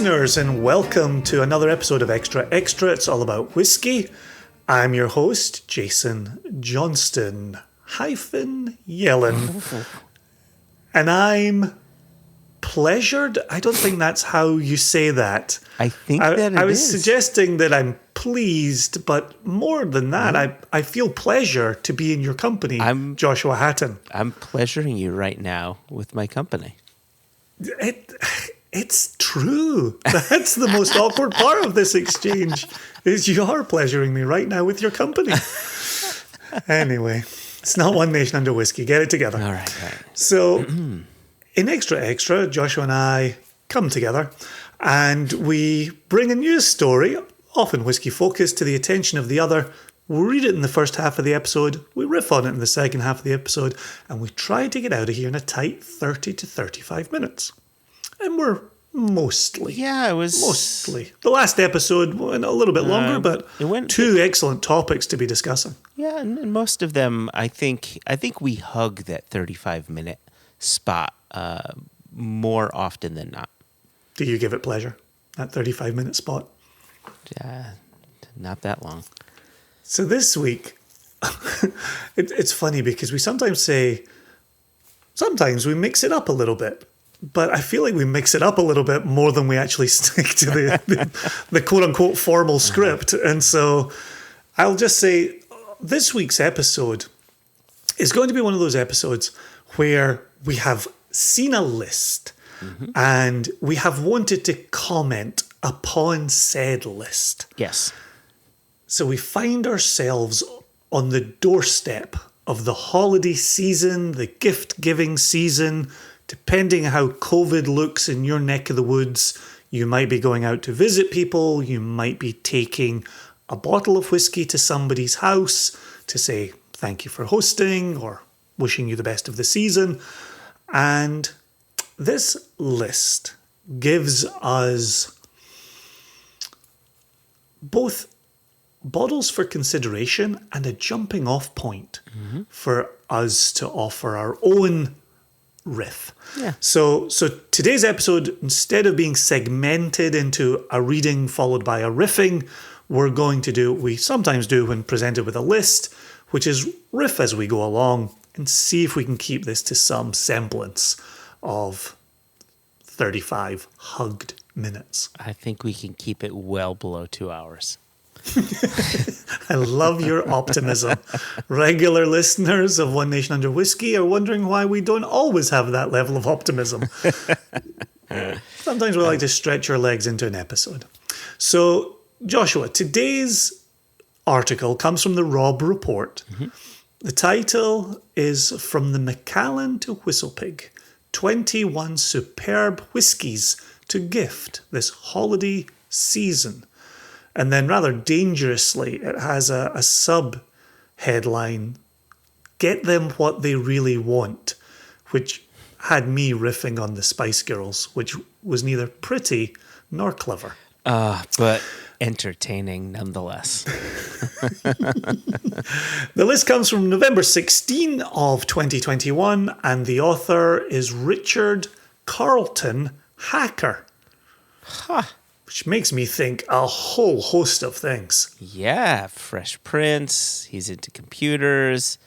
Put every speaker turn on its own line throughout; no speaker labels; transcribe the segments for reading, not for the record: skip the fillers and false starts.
listeners, and welcome to another episode of Extra Extra. It's all about whiskey. I'm your host, Jason Johnston Yellen. And I'm pleasured. I don't think that's how you say that.
I think I
was suggesting that I'm pleased, but more than that, I feel pleasure to be in your company, Joshua Hatton.
I'm pleasuring you right now with my company.
It's true. That's the most awkward part of this exchange, is you are pleasuring me right now with your company. Anyway, it's not One Nation Under Whiskey. Get it together.
All right.
So, in Extra Extra, Joshua and I come together and we bring a news story, often whiskey focused, to the attention of the other. We read it in the first half of the episode, we riff on it in the second half of the episode, and we try to get out of here in a tight 30 to 35 minutes. And we're mostly.
Yeah, it was.
Mostly. The last episode went a little bit longer, but two excellent topics to be discussing.
Yeah, and most of them, I think we hug that 35-minute spot more often than not.
Do you give it pleasure, that 35-minute spot?
Yeah, not that long.
So this week, it's funny because we sometimes we mix it up a little bit. But I feel like we mix it up a little bit more than we actually stick to the quote-unquote formal script. And so I'll just say this week's episode is going to be one of those episodes where we have seen a list and we have wanted to comment upon said list.
Yes.
So we find ourselves on the doorstep of the holiday season, the gift-giving season. Depending how COVID looks in your neck of the woods, you might be going out to visit people, you might be taking a bottle of whiskey to somebody's house to say thank you for hosting or wishing you the best of the season. And this list gives us both bottles for consideration and a jumping off point for us to offer our own riff.
Yeah.
So today's episode, instead of being segmented into a reading followed by a riffing, we're going to do what we sometimes do when presented with a list, which is riff as we go along and see if we can keep this to some semblance of 35 hugged minutes.
I think we can keep it well below 2 hours.
I love your optimism. Regular listeners of One Nation Under Whiskey are wondering why we don't always have that level of optimism. Sometimes we like to stretch our legs into an episode. So, Joshua, today's article comes from the Robb Report. The title is From the Macallan to WhistlePig, 21 Superb Whiskies to Gift This Holiday Season. And then rather dangerously, it has a sub-headline, Get Them What They Really Want, which had me riffing on the Spice Girls, which was neither pretty nor clever.
But entertaining nonetheless.
The list comes from November 16 of 2021, and the author is Richard Carlton Hacker. Which makes me think a whole host of things.
Yeah, Fresh Prince. He's into computers.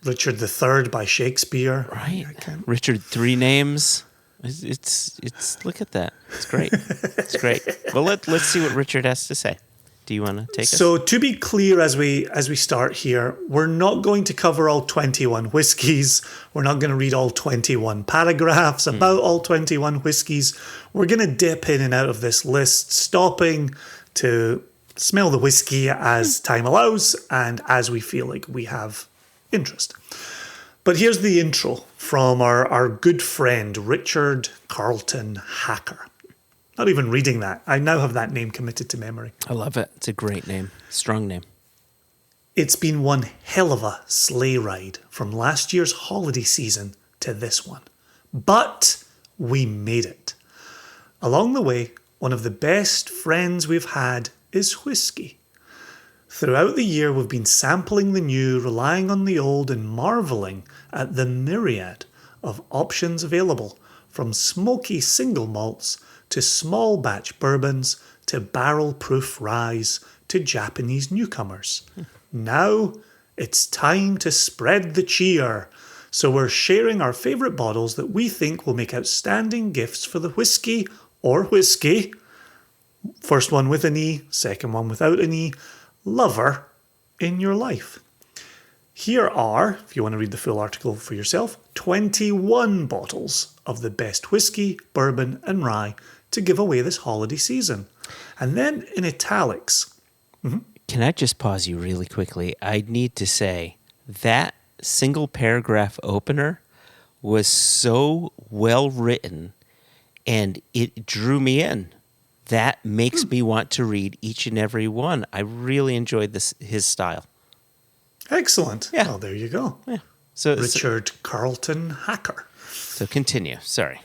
Richard III by Shakespeare.
Right. Richard Three Names. It's look at that. It's great. It's great. Well, let's see what Richard has to say. Do you want to take us?
So to be clear, as we start here, we're not going to cover all 21 whiskies. We're not going to read all 21 paragraphs about all 21 whiskies. We're going to dip in and out of this list, stopping to smell the whiskey as time allows and as we feel like we have interest. But here's the intro from our good friend, Richard Carlton Hacker. Not even reading that. I now have that name committed to memory.
I love it. It's a great name. Strong name.
It's been one hell of a sleigh ride from last year's holiday season to this one. But we made it. Along the way, one of the best friends we've had is whiskey. Throughout the year, we've been sampling the new, relying on the old, and marvelling at the myriad of options available, from smoky single malts to small batch bourbons, to barrel-proof ryes, to Japanese newcomers. Now it's time to spread the cheer. So we're sharing our favourite bottles that we think will make outstanding gifts for the whiskey or whiskey, first one with an E, second one without an E, lover in your life. Here are, if you want to read the full article for yourself, 21 bottles of the best whiskey, bourbon and rye to give away this holiday season. And then in italics.
Can I just pause you really quickly? I need to say that single paragraph opener was so well written and it drew me in. That makes me want to read each and every one. I really enjoyed his style.
Excellent.
Yeah.
Well, there you go.
Yeah.
Richard Carlton Hacker.
So continue. Sorry.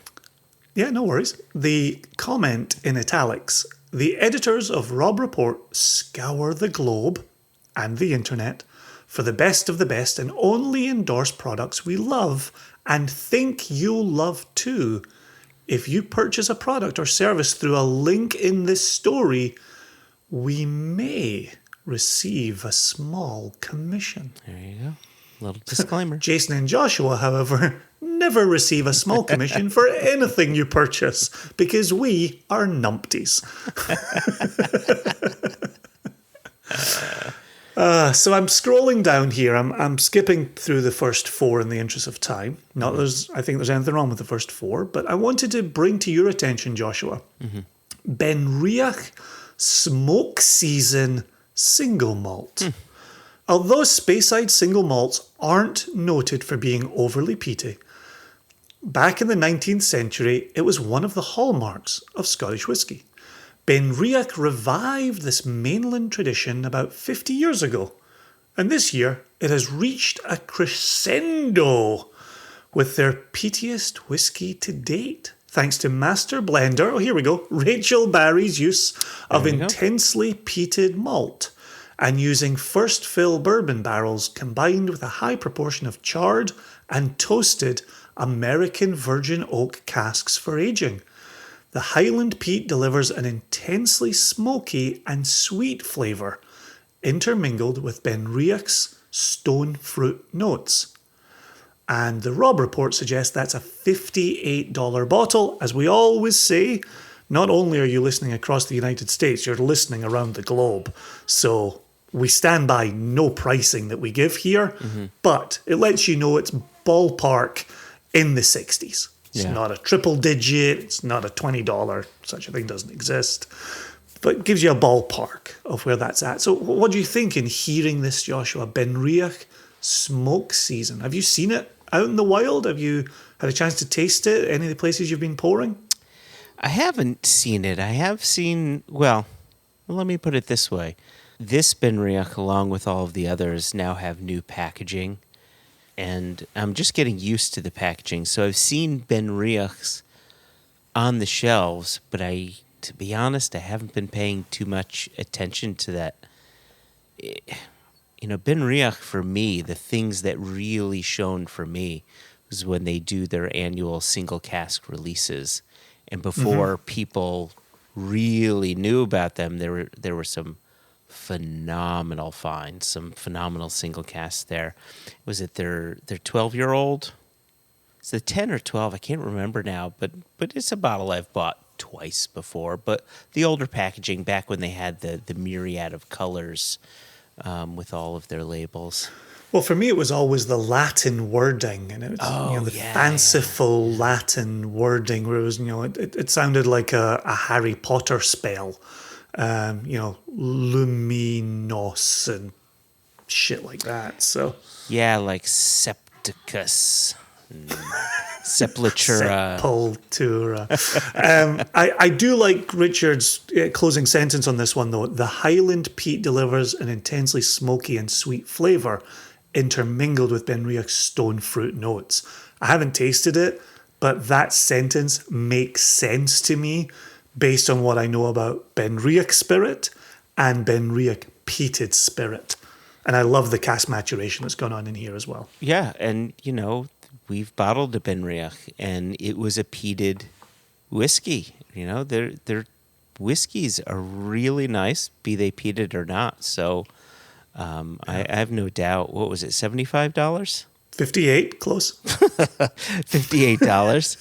Yeah, no worries. The comment in italics. The editors of Robb Report scour the globe and the internet for the best of the best and only endorse products we love and think you'll love too. If you purchase a product or service through a link in this story, we may receive a small commission.
There you go. Little disclaimer.
Jason and Joshua, however, never receive a small commission for anything you purchase because we are numpties. So I'm scrolling down here. I'm skipping through the first four in the interest of time. Not I think there's anything wrong with the first four, but I wanted to bring to your attention, Joshua, Benriach Smoke Season Single Malt. Although Speyside single malts aren't noted for being overly peaty, back in the 19th century, it was one of the hallmarks of Scottish whisky. Benriach revived this mainland tradition about 50 years ago, and this year it has reached a crescendo with their peatiest whisky to date, thanks to master blender, here we go, Rachel Barry's use of intensely peated malt and using first fill bourbon barrels combined with a high proportion of charred and toasted American virgin oak casks for aging. The Highland peat delivers an intensely smoky and sweet flavour, intermingled with Benriach's stone fruit notes. And the Robb Report suggests that's a $58 bottle. As we always say, not only are you listening across the United States, you're listening around the globe. So we stand by no pricing that we give here, but it lets you know it's ballpark in the 60s. It's not a triple digit, it's not a $20, such a thing doesn't exist, but it gives you a ballpark of where that's at. So what do you think in hearing this, Joshua? Benriach Smoke Season. Have you seen it out in the wild? Have you had a chance to taste it? Any of the places you've been pouring?
I haven't seen it. I have seen, well, let me put it this way. This Benriach, along with all of the others, now have new packaging. And I'm just getting used to the packaging. So I've seen Benriachs on the shelves, but to be honest, I haven't been paying too much attention to that. You know, Benriach, for me, the things that really shone for me was when they do their annual single cask releases. And before people really knew about them, there were some phenomenal finds, some phenomenal single casks there. Was it their 12-year-old? Is it 10 or 12? I can't remember now, but it's a bottle I've bought twice before. But the older packaging, back when they had the myriad of colors with all of their labels.
Well, for me, it was always the Latin wording, and it was the fanciful Latin wording, where it was, it sounded like a Harry Potter spell. Luminos and shit like that. So
like Septicus, Sepultura.
I do like Richard's closing sentence on this one, though. The Highland peat delivers an intensely smoky and sweet flavour, intermingled with Benriach's stone fruit notes. I haven't tasted it, but that sentence makes sense to me based on what I know about Benriach spirit and Benriach peated spirit. And I love the cask maturation that's gone on in here as well.
Yeah, and, we've bottled a Benriach, and it was a peated whiskey. Their whiskeys are really nice, be they peated or not. So I have no doubt. What was it, $75?
58, close.
$58.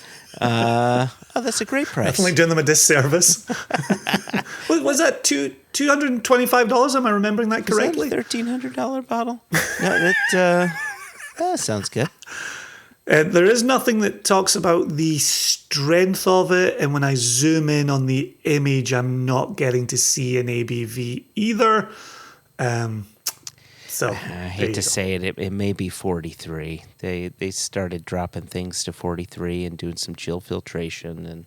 That's a great price.
Definitely doing them a disservice. Was that $225? Am I remembering that correctly?
Is that a $1,300 bottle? No, that sounds good.
There is nothing that talks about the strength of it, and when I zoom in on the image, I'm not getting to see an ABV either. So
I hate to say it, it may be 43. They started dropping things to 43 and doing some chill filtration, and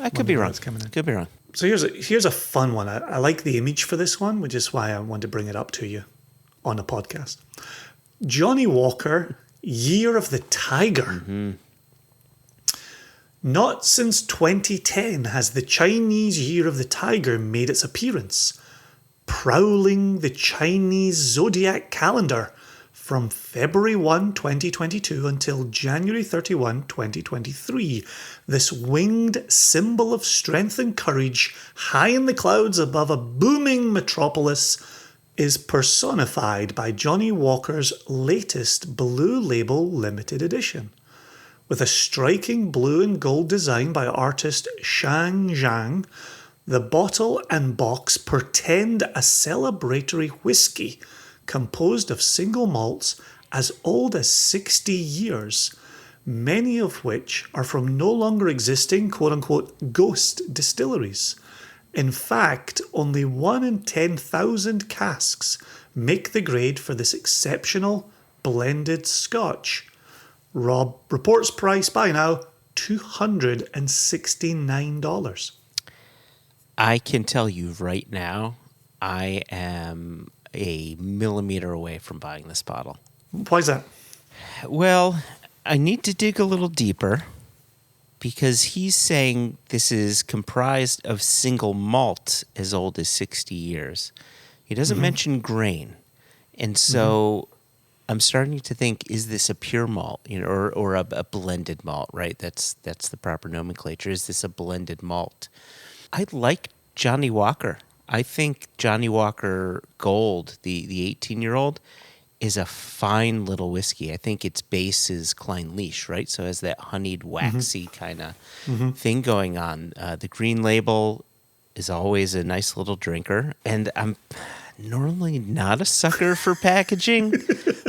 I could be wrong. Could be wrong.
So here's a fun one. I like the image for this one, which is why I wanted to bring it up to you on a podcast. Johnny Walker, Year of the Tiger.
Mm-hmm.
Not since 2010 has the Chinese Year of the Tiger made its appearance, prowling the Chinese zodiac calendar from February 1, 2022 until January 31, 2023. This winged symbol of strength and courage, high in the clouds above a booming metropolis, is personified by Johnny Walker's latest Blue Label limited edition. With a striking blue and gold design by artist Shang Zhang, the bottle and box portend a celebratory whiskey composed of single malts as old as 60 years, many of which are from no longer existing quote-unquote ghost distilleries. In fact, only 1 in 10,000 casks make the grade for this exceptional blended scotch. Robb Report's price by now, $269.
I can tell you right now, I am a millimeter away from buying this bottle.
Why is that?
Well, I need to dig a little deeper because he's saying this is comprised of single malt as old as 60 years. He doesn't mention grain. And so I'm starting to think, is this a pure malt, or a blended malt, right? That's the proper nomenclature. Is this a blended malt? I like Johnny Walker. I think Johnny Walker Gold, the 18-year-old, is a fine little whiskey. I think its base is Klein Leash, right? So it has that honeyed, waxy kind of thing going on. The green label is always a nice little drinker. And I'm normally not a sucker for packaging,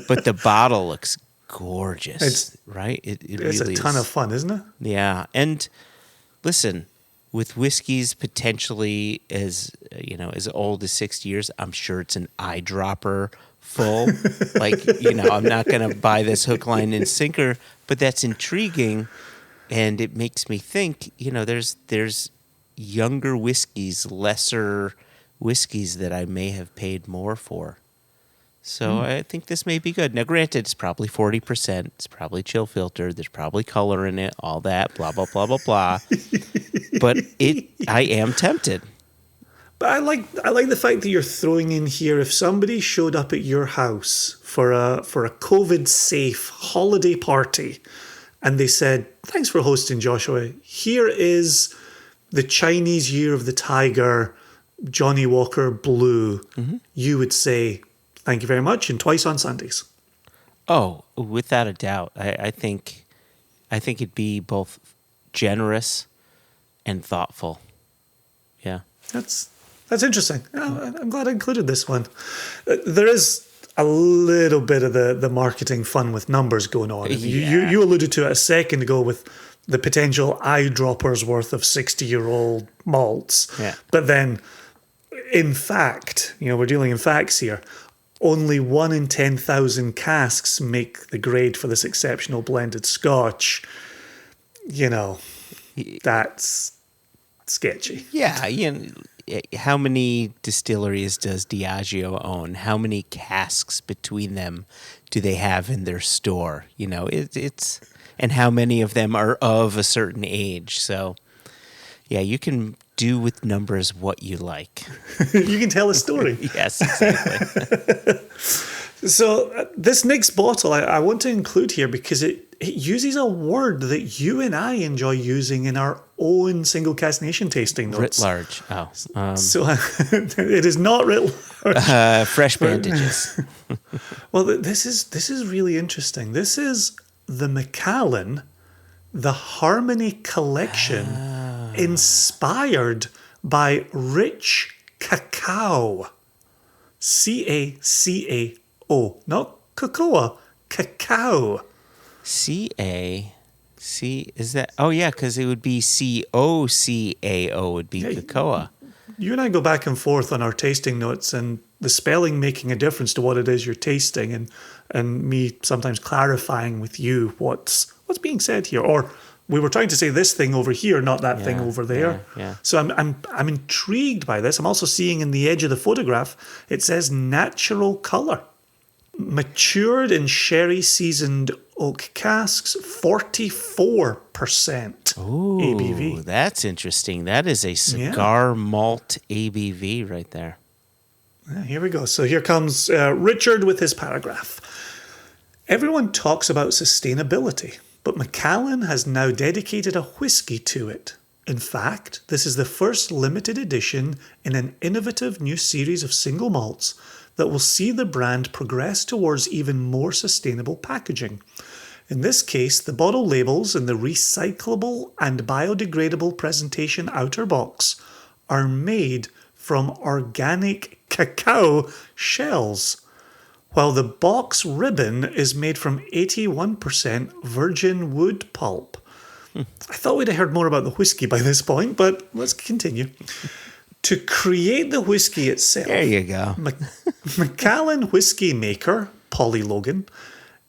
but the bottle looks gorgeous, right? It
It's
really
a ton of fun, isn't it?
Yeah. And listen, with whiskeys potentially as old as 60 years, I'm sure it's an eyedropper full. I'm not going to buy this hook, line, and sinker, but that's intriguing, and it makes me think. There's younger whiskeys, lesser whiskeys that I may have paid more for. So I think this may be good. Now, granted, it's probably 40%. It's probably chill filtered. There's probably color in it. All that, blah blah blah blah blah. But I am tempted.
But I like the fact that you're throwing in here, if somebody showed up at your house for a COVID safe holiday party and they said, "Thanks for hosting, Joshua. Here is the Chinese Year of the Tiger, Johnny Walker Blue," you would say, "Thank you very much," and twice on Sundays.
Oh, without a doubt. I think it'd be both generous and thoughtful. Yeah.
That's interesting. I'm glad I included this one. There is a little bit of the marketing fun with numbers going on. You alluded to it a second ago with the potential eyedroppers worth of 60-year-old malts.
Yeah.
But then, in fact, we're dealing in facts here. Only 1 in 10,000 casks make the grade for this exceptional blended scotch. That's sketchy.
Yeah, how many distilleries does Diageo own? How many casks between them do they have in their store? It's and how many of them are of a certain age? So, yeah, you can do with numbers what you like.
You can tell a story.
Yes, exactly.
So this next bottle I want to include here because it it uses a word that you and I enjoy using in our own single cask nation tasting notes.
Writ large. Oh.
So it is not writ large.
Fresh bandages.
Well, this is really interesting. This is the Macallan, the Harmony Collection, inspired by rich cacao. C-A-C-A-O. Not cocoa, cacao.
C-A-C, is that? Oh, yeah, because it would be C-O-C-A-O would be cocoa.
You and I go back and forth on our tasting notes and the spelling making a difference to what it is you're tasting and me sometimes clarifying with you what's being said here. Or we were trying to say this thing over here, not that thing over there.
Yeah.
So I'm intrigued by this. I'm also seeing in the edge of the photograph, it says natural colour. Matured in sherry seasoned oak casks, 44% ABV.
That's interesting. That is a cigar malt ABV right there.
Here we go. So here comes Richard with his paragraph. Everyone talks about sustainability, but Macallan has now dedicated a whiskey to it. In fact, this is the first limited edition in an innovative new series of single malts that will see the brand progress towards even more sustainable packaging. In this case, the bottle labels in the recyclable and biodegradable presentation outer box are made from organic cacao shells, while the box ribbon is made from 81% virgin wood pulp. I thought we'd have heard more about the whiskey by this point, but let's continue. To create the whiskey itself,
There you go.
Macallan whiskey maker, Polly Logan,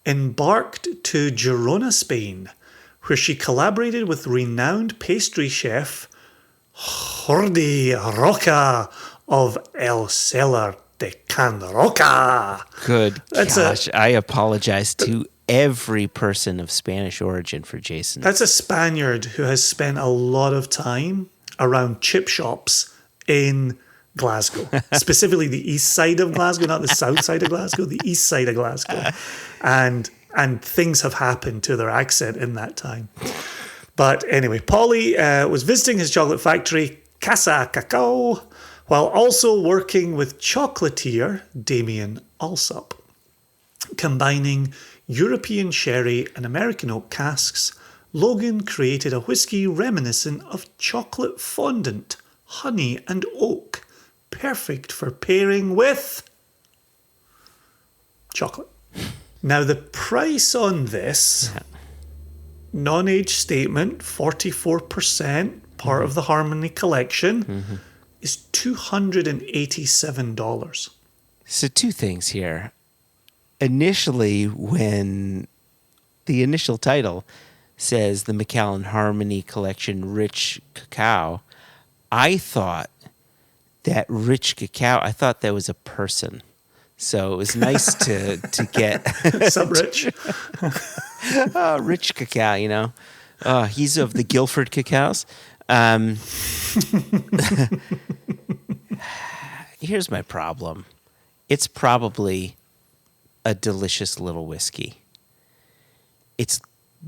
embarked to Girona, Spain, where she collaborated with renowned pastry chef Jordi Roca of El Cellar de Can Roca.
Good gosh. I apologize to every person of Spanish origin for Jason.
That's a Spaniard who has spent a lot of time around chip shops in Glasgow, specifically the east side of Glasgow, not the south side of Glasgow, the east side of Glasgow. And things have happened to their accent in that time. But anyway, Polly was visiting his chocolate factory, Casa Cacao, while also working with chocolatier Damien Alsop. Combining European sherry and American oak casks, Logan created a whiskey reminiscent of chocolate fondant, honey and oak, perfect for pairing with chocolate. Now, the price on this non-age statement, 44%, part of the Harmony collection, is $287.
So two things here. Initially, when the initial title says the Macallan Harmony Collection Rich Cacao, I thought that rich cacao, I thought that was a person. So it was nice to get...
Some rich.
Oh, rich cacao, you know. He's of the Guilford cacaos. Here's my problem. It's probably a delicious little whiskey. It's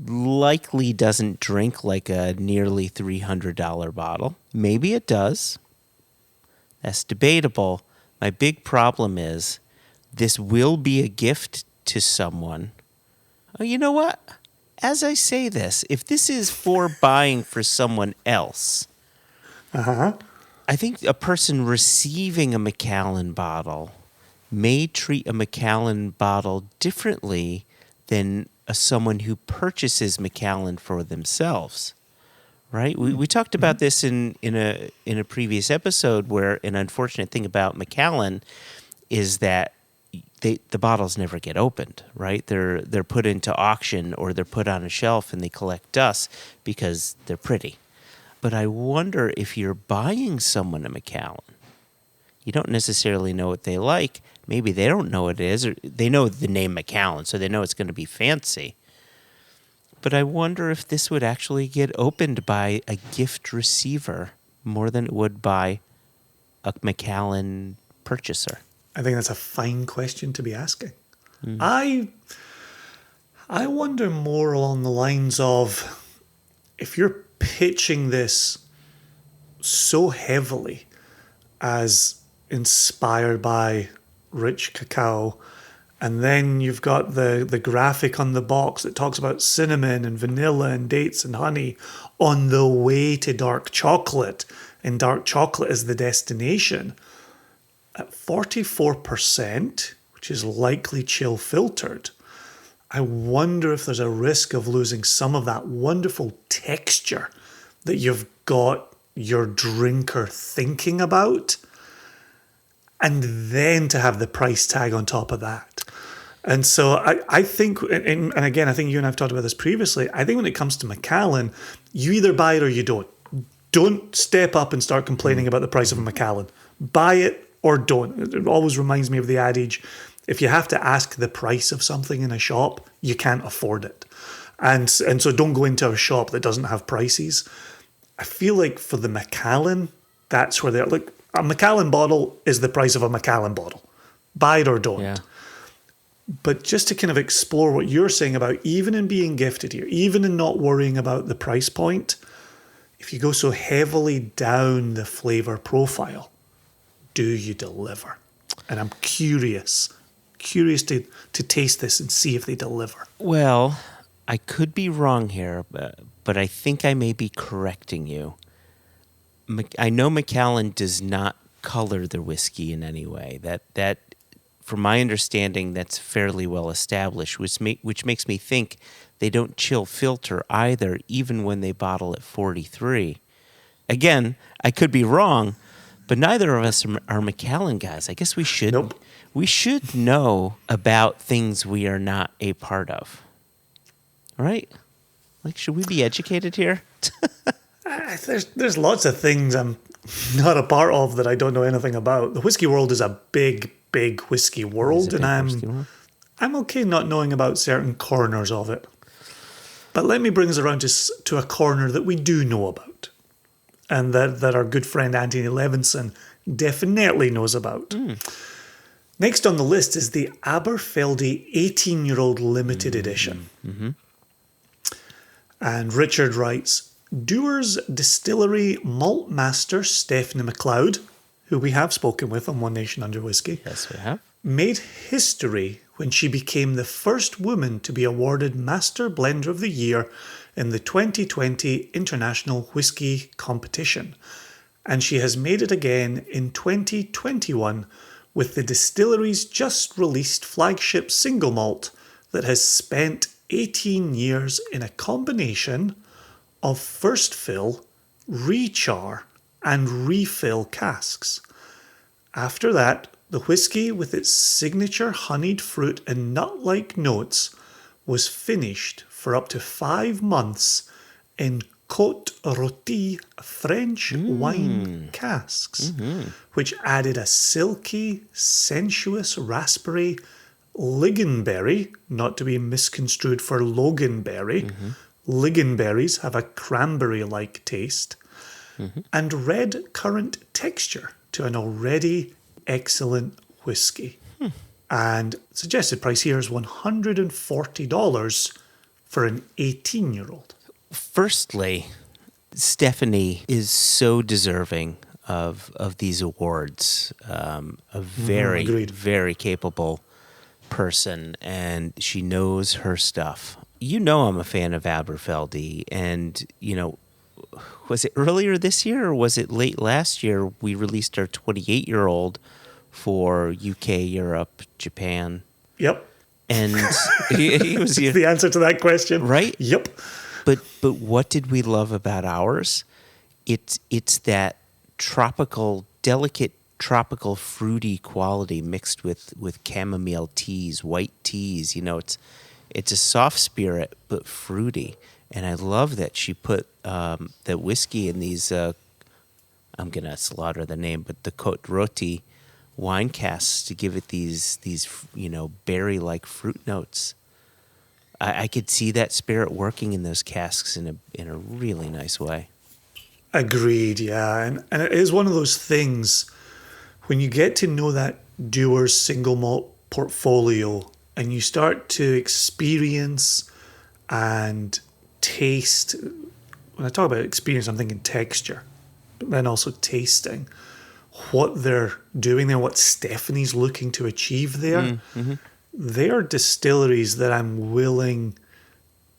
likely doesn't drink like a nearly $300 bottle. Maybe it does. That's debatable. My big problem is this will be a gift to someone. Oh, you know what? As I say this, if this is for buying for someone else, I think a person receiving a Macallan bottle may treat a Macallan bottle differently than someone who purchases Macallan for themselves, right? We talked about this in a previous episode, where an unfortunate thing about Macallan is that the bottles never get opened, right? They're put into auction or they're put on a shelf and they collect dust because they're pretty. But I wonder if you're buying someone a Macallan, you don't necessarily know what they like. Maybe they don't know what it is, or they know the name Macallan, so they know it's going to be fancy. But I wonder if this would actually get opened by a gift receiver more than it would by a Macallan purchaser.
I think that's a fine question to be asking. I I wonder more along the lines of if you're pitching this so heavily as inspired by rich cacao, and then you've got the graphic on the box that talks about cinnamon and vanilla and dates and honey on the way to dark chocolate, and dark chocolate is the destination. At 44%, which is likely chill filtered, I wonder if there's a risk of losing some of that wonderful texture that you've got your drinker thinking about, and then to have the price tag on top of that. And so I think, and again, I think you and I've talked about this previously, I think when it comes to Macallan, you either buy it or you don't. Don't step up and start complaining about the price of a Macallan. Buy it or don't. It always reminds me of the adage, if you have to ask the price of something in a shop, you can't afford it. And so don't go into a shop that doesn't have prices. I feel like for the Macallan, that's where they're like, a Macallan bottle is the price of a Macallan bottle. Buy it or don't.
Yeah.
But just to kind of explore what you're saying about even in being gifted here, even in not worrying about the price point, if you go so heavily down the flavor profile, do you deliver? And I'm curious to taste this and see if they deliver.
Well, I could be wrong here, but I think I may be correcting you. I know Macallan does not color the whiskey in any way. That, from my understanding, that's fairly well established, which makes me think they don't chill filter either, even when they bottle at 43. Again, I could be wrong, but neither of us are Macallan guys. I guess we should.
Nope.
We should know about things we are not a part of. All right? Like, should we be educated here?
There's lots of things I'm not a part of that I don't know anything about. The whiskey world is a big whiskey world, and I'm okay not knowing about certain corners of it. But let me bring us around to a corner that we do know about, and that our good friend Anthony Levinson definitely knows about. Next on the list is the Aberfeldy 18-year-old limited edition. Mm-hmm. And Richard writes, Dewar's Distillery Malt Master Stephanie MacLeod, who we have spoken with on One Nation Under Whiskey,
Yes, we have.
made history when she became the first woman to be awarded Master Blender of the Year in the 2020 International Whiskey Competition. And she has made it again in 2021 with the distillery's just released flagship single malt that has spent 18 years in a combination of first fill, rechar, and refill casks. After that, the whiskey, with its signature honeyed fruit and nut-like notes, was finished for up to 5 months in Côte Rôtie French wine casks, which added a silky, sensuous raspberry, lingonberry, not to be misconstrued for loganberry. Lingonberries have a cranberry-like taste, and red currant texture to an already excellent whiskey. And suggested price here is $140 for an 18-year-old.
Firstly, Stephanie is so deserving of these awards. A very, very capable person, and she knows her stuff. You know I'm a fan of Aberfeldy, and, you know, was it earlier this year or was it late last year we released our 28-year-old for UK, Europe, Japan?
Yep.
And he was
the answer to that question.
Right?
Yep.
But what did we love about ours? It's that tropical, delicate tropical fruity quality mixed with chamomile teas, white teas. You know, it's a soft spirit but fruity. And I love that she put the whiskey in these, I'm going to slaughter the name, but the Côte Rôtie wine casks to give it these you know, berry-like fruit notes. I could see that spirit working in those casks in a really nice way.
Agreed, yeah. And it is one of those things, when you get to know that Dewar's single malt portfolio and you start to experience and taste. When I talk about experience, I'm thinking texture, but then also tasting what they're doing there, what Stephanie's looking to achieve there. They're distilleries that I'm willing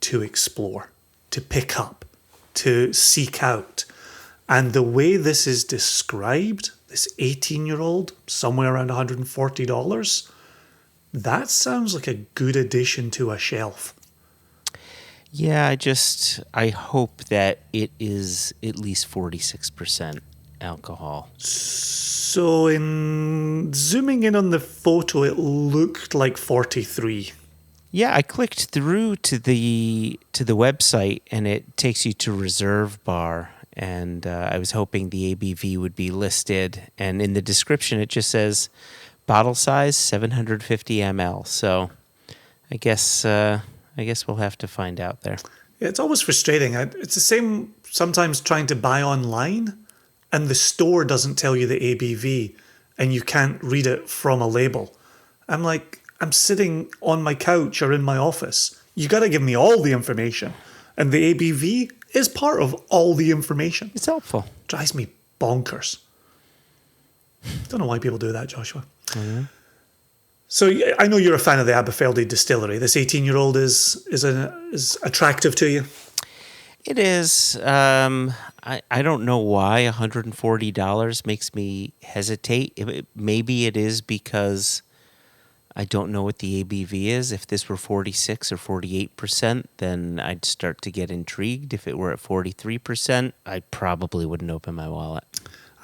to explore, to pick up, to seek out. And the way this is described, this 18-year-old, somewhere around $140, that sounds like a good addition to a shelf.
Yeah, I hope that it is at least 46% alcohol.
So in zooming in on the photo, it looked like 43.
Yeah, I clicked through to the website, and it takes you to Reserve Bar, and I was hoping the ABV would be listed, and in the description it just says bottle size 750 ml. So I guess we'll have to find out there.
Yeah, it's always frustrating. It's the same sometimes trying to buy online, and the store doesn't tell you the ABV, and you can't read it from a label. I'm like, I'm sitting on my couch or in my office. You got to give me all the information. And the ABV is part of all the information.
It's helpful.
Drives me bonkers. Don't know why people do that, Joshua. So I know you're a fan of the Aberfeldy distillery. This 18-year-old is attractive to you.
It is. I don't know why $140 makes me hesitate. Maybe it is because I don't know what the ABV is. If this were 46 or 48%, then I'd start to get intrigued. If it were at 43%, I probably wouldn't open my wallet.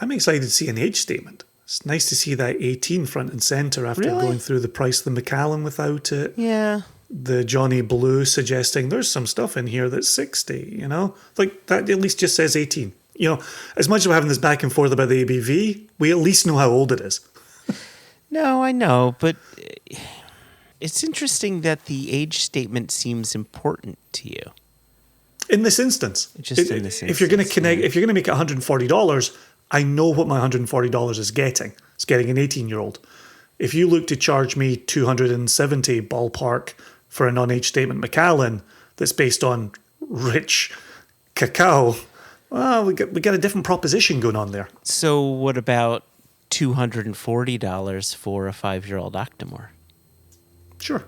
I'm excited to see an age statement. It's nice to see that 18 front and centre after going through the price of the Macallan without it.
Yeah.
The Johnny Blue suggesting there's some stuff in here that's 60, you know? Like, that at least just says 18. You know, as much as we're having this back and forth about the ABV, we at least know how old it is.
No, I know, but it's interesting that the age statement seems important to you.
In this instance. If you're going to connect, if you're going to make it $140, I know what my $140 is getting. It's getting an 18-year-old. If you look to charge me $270 ballpark for a non-age statement Macallan that's based on rich cacao, well, we got a different proposition going on there.
So what about $240 for a 5-year-old Octomore?
Sure.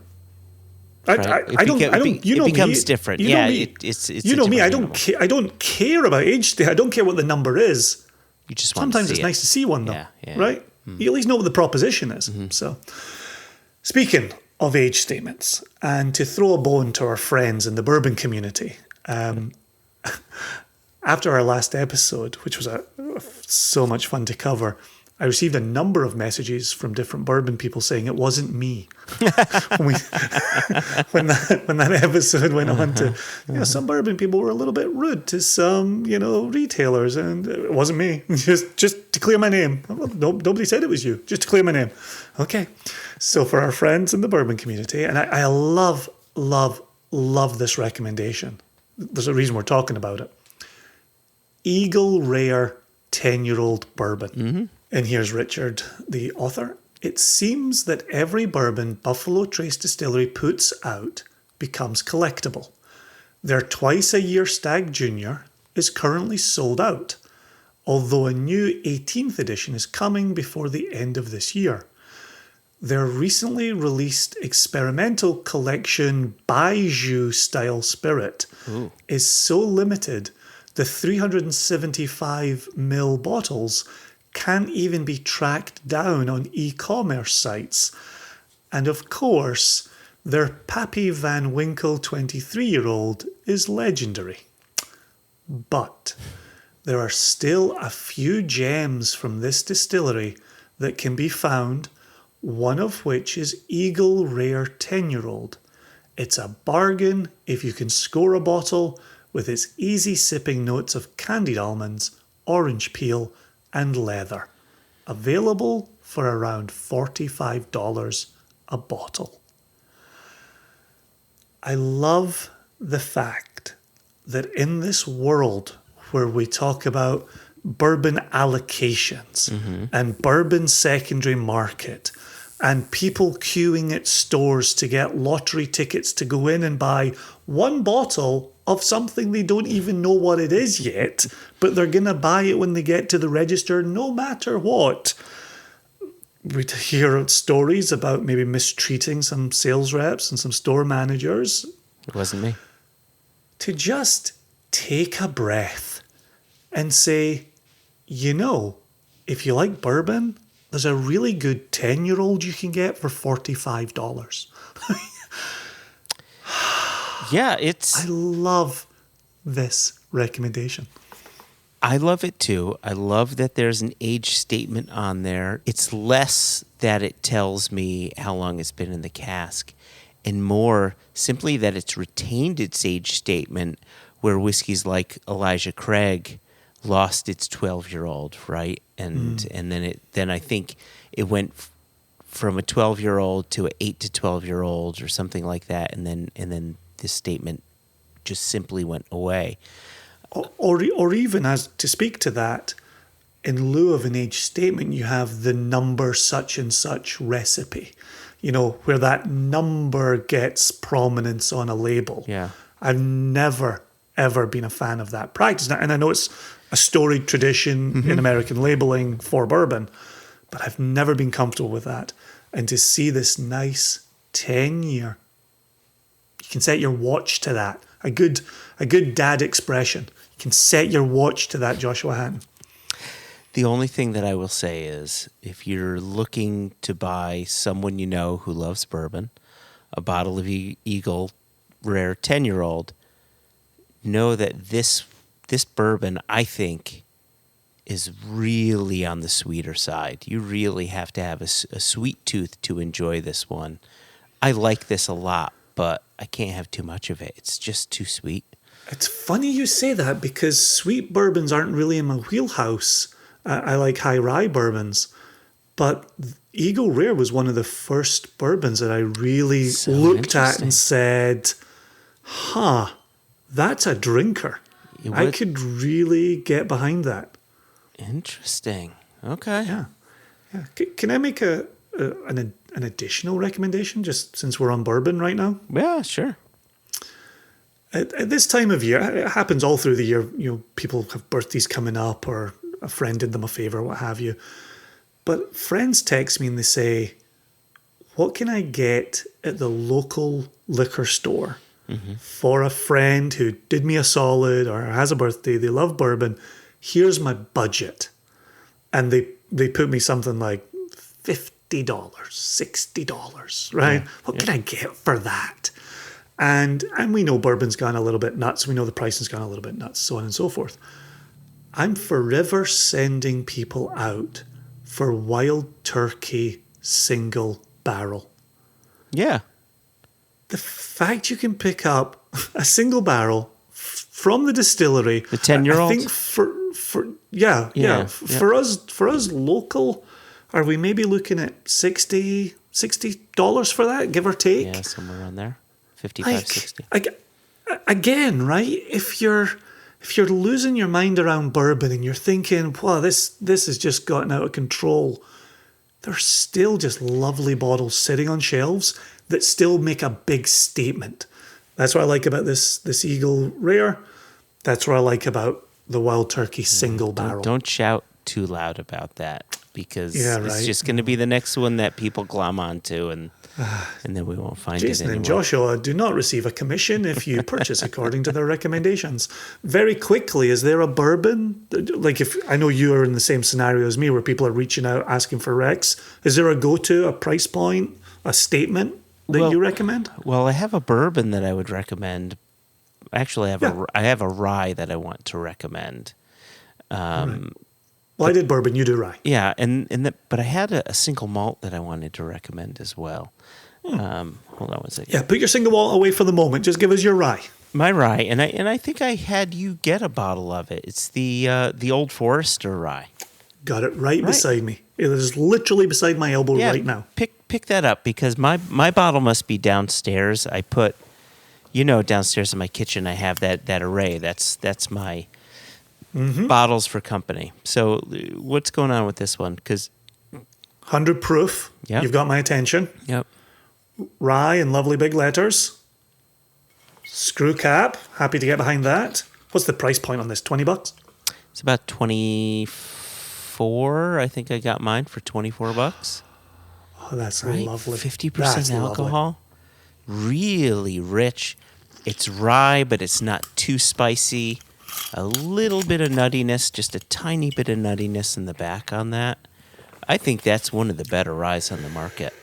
Right? It becomes different. Yeah, it's
you know me. I don't care about age. I don't care what the number is.
You just want
sometimes
to see
it's nice to see one though, right?
Mm-hmm.
You at least know what the proposition is. Mm-hmm. So, speaking of age statements, and to throw a bone to our friends in the bourbon community, after our last episode, which was so much fun to cover, I received a number of messages from different bourbon people saying it wasn't me. when that episode went on to, some bourbon people were a little bit rude to some, retailers, and it wasn't me. Just to clear my name. Nobody said it was you. Just to clear my name. Okay. So for our friends in the bourbon community, and I love this recommendation. There's a reason we're talking about it. Eagle Rare 10-year-old bourbon. Mm-hmm. And here's Richard, the author. It seems that every bourbon Buffalo Trace Distillery puts out becomes collectible. Their twice-a-year Stag Junior is currently sold out, although a new 18th edition is coming before the end of this year. Their recently released experimental collection Bijou-style spirit is so limited, the 375ml bottles can't even be tracked down on e-commerce sites. And of course, their Pappy Van Winkle 23-year-old is legendary. But there are still a few gems from this distillery that can be found, one of which is Eagle Rare 10-year-old. It's a bargain if you can score a bottle with its easy sipping notes of candied almonds, orange peel, and leather. Available for around $45 a bottle. I love the fact that in this world where we talk about bourbon allocations and bourbon secondary market and people queuing at stores to get lottery tickets to go in and buy one bottle of something they don't even know what it is yet, but they're going to buy it when they get to the register no matter what. We'd hear stories about maybe mistreating some sales reps and some store managers.
It wasn't me.
To just take a breath and say, you know, if you like bourbon, there's a really good 10-year-old you can get for $45.
Yeah,
I love this recommendation.
I love it too. I love that there's an age statement on there. It's less that it tells me how long it's been in the cask and more simply that it's retained its age statement, where whiskeys like Elijah Craig lost its 12-year-old, right? And then I think it went from a 12-year-old to an 8 to 12-year-old or something like that, and then this statement just simply went away.
Or even, as to speak to that, in lieu of an age statement, you have the number such and such recipe, you know, where that number gets prominence on a label.
Yeah.
I've never, ever been a fan of that practice. And I know it's a storied tradition in American labeling for bourbon, but I've never been comfortable with that. And to see this nice 10-year, you can set your watch to that. A good dad expression. You can set your watch to that, Joshua Hatton.
The only thing that I will say is, if you're looking to buy someone you know who loves bourbon, a bottle of Eagle Rare 10-year-old, know that this bourbon, I think, is really on the sweeter side. You really have to have a sweet tooth to enjoy this one. I like this a lot, but I can't have too much of it. It's just too sweet.
It's funny you say that, because sweet bourbons aren't really in my wheelhouse. I like high rye bourbons, but Eagle Rare was one of the first bourbons that I really looked at and said, that's a drinker. I could really get behind that.
Interesting. Okay.
Yeah. Can I make an additional recommendation, just since we're on bourbon right now?
Yeah, sure.
At this time of year, it happens all through the year. You know, people have birthdays coming up, or a friend did them a favor, what have you. But friends text me and they say, "What can I get at the local liquor store for a friend who did me a solid or has a birthday? They love bourbon. Here's my budget." And they put me something like $50, $60, right?
Yeah,
what can I get for that? And we know bourbon's gone a little bit nuts. We know the pricing's gone a little bit nuts, so on and so forth. I'm forever sending people out for Wild Turkey single barrel.
Yeah.
The fact you can pick up a single barrel from the distillery,
the 10-year-old.
I think for us local, are we maybe looking at $60 for that, give or take?
Yeah, somewhere around there. 55, 60.
Again, right? If you're losing your mind around bourbon and you're thinking, wow, this has just gotten out of control, there's still just lovely bottles sitting on shelves that still make a big statement. That's what I like about this Eagle Rare. That's what I like about the Wild Turkey single barrel.
Don't shout too loud about that, because it's just going to be the next one that people glom onto, and then we won't find
Jason
it anymore.
and Joshua do not receive a commission if you purchase according to their recommendations. Very quickly, is there a bourbon? Like, if I know you are in the same scenario as me, where people are reaching out asking for recs, is there a go-to, a price point, a statement that you recommend?
Well, I have a bourbon that I would recommend. Actually, I have a rye that I want to recommend.
Right. Well, I did bourbon, you do rye.
Yeah, but I had a single malt that I wanted to recommend as well. Hold on one second.
Yeah, put your single malt away for the moment. Just give us your rye.
My rye, and I think I had you get a bottle of it. It's the Old Forester rye.
Got it right beside me. It is literally beside my elbow right now.
Pick that up, because my bottle must be downstairs. I put, downstairs in my kitchen, I have that array. That's my bottles for company. So what's going on with this one? Because
100 proof.
Yep.
You've got my attention.
Yep.
Rye in lovely big letters. Screw cap. Happy to get behind that. What's the price point on this? $20?
It's about 24. I think I got mine for $24.
Oh, that's
Right?
lovely.
50%
That's
alcohol. Really rich. It's rye, but it's not too spicy. A little bit of nuttiness, just a tiny bit of nuttiness in the back on that. I think that's one of the better ryes on the market.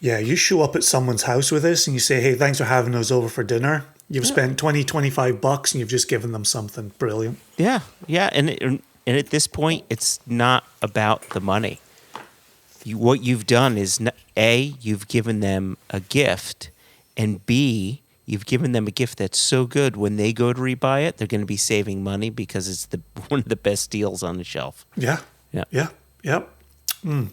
Yeah, you show up at someone's house with this and you say, hey, thanks for having us over for dinner. You've spent $20-25 and you've just given them something brilliant.
Yeah, yeah. And at this point, it's not about the money. What you've done is, A, you've given them a gift, and B, you've given them a gift that's so good when they go to rebuy it, they're going to be saving money because it's one of the best deals on the shelf.
Yeah.
Yeah.
Yeah. Yep.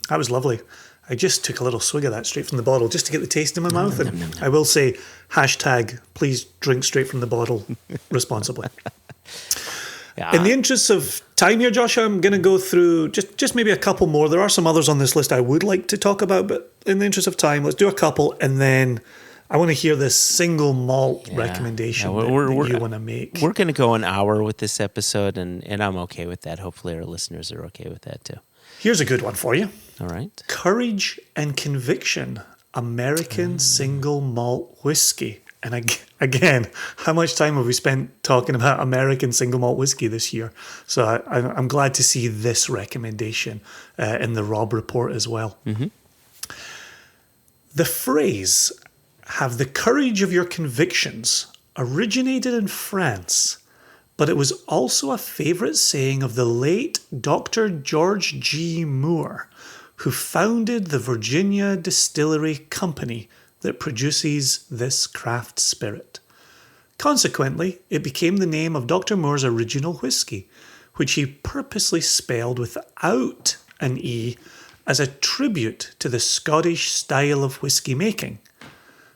That was lovely. I just took a little swig of that straight from the bottle just to get the taste in my mouth. And I will say, hashtag, please drink straight from the bottle responsibly.
Yeah.
In the interest of time here, Josh, I'm going to go through just maybe a couple more. There are some others on this list I would like to talk about, but in the interest of time, let's do a couple, and then I want to hear this single malt recommendation that you want to make.
We're going to go an hour with this episode, and I'm okay with that. Hopefully our listeners are okay with that too.
Here's a good one for you.
All right.
Courage and Conviction, American Single Malt Whiskey. And again, how much time have we spent talking about American single malt whiskey this year? So I'm glad to see this recommendation in the Robb Report as well.
Mm-hmm.
The phrase, have the courage of your convictions, originated in France, but it was also a favourite saying of the late Dr. George G. Moore, who founded the Virginia Distillery Company that produces this craft spirit. Consequently, it became the name of Dr. Moore's original whiskey, which he purposely spelled without an E as a tribute to the Scottish style of whiskey making.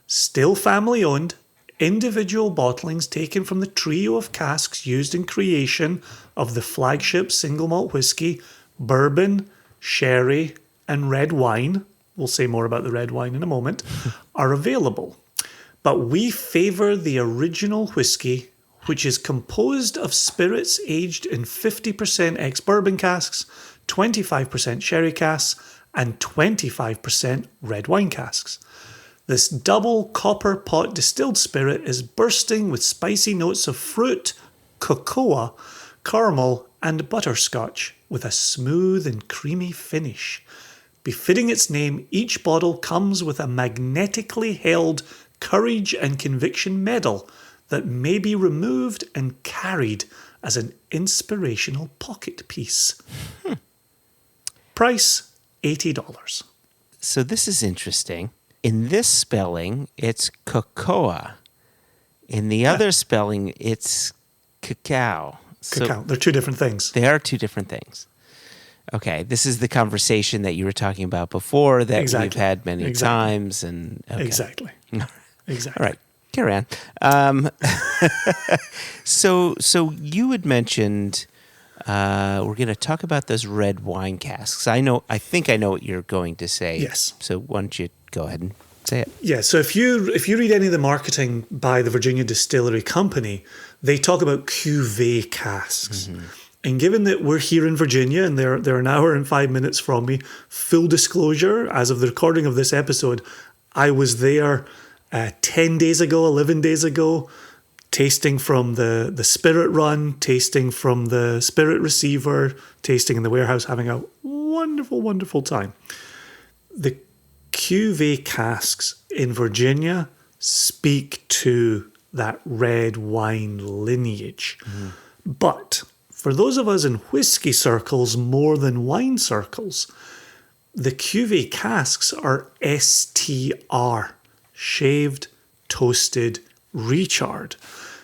Still family owned, individual bottlings taken from the trio of casks used in creation of the flagship single malt whiskey, bourbon, sherry, and red wine, we'll say more about the red wine in a moment, are available. But we favour the original whiskey, which is composed of spirits aged in 50% ex-bourbon casks, 25% sherry casks, and 25% red wine casks. This double copper pot distilled spirit is bursting with spicy notes of fruit, cocoa, caramel, and butterscotch, with a smooth and creamy finish. Befitting its name, each bottle comes with a magnetically held Courage and Conviction medal that may be removed and carried as an inspirational pocket piece. Price, $80.
So this is interesting. In this spelling, it's cocoa. In the other spelling, it's cacao.
Cacao. They're two different things.
They are two different things. Okay, this is the conversation that you were talking about before that we've had many times. And okay.
Exactly.
All right, carry on. So you had mentioned we're going to talk about those red wine casks. I think I know what you're going to say.
Yes.
So why don't you go ahead and say it?
Yeah. So if you read any of the marketing by the Virginia Distillery Company, they talk about cuvee casks. Mm-hmm. And given that we're here in Virginia and they're an hour and 5 minutes from me, full disclosure, as of the recording of this episode, I was there 10 days ago, 11 days ago, tasting from the spirit run, tasting from the spirit receiver, tasting in the warehouse, having a wonderful, wonderful time. The cuvee casks in Virginia speak to that red wine lineage. Mm. But for those of us in whiskey circles more than wine circles, the cuvee casks are STR, shaved, toasted, recharred.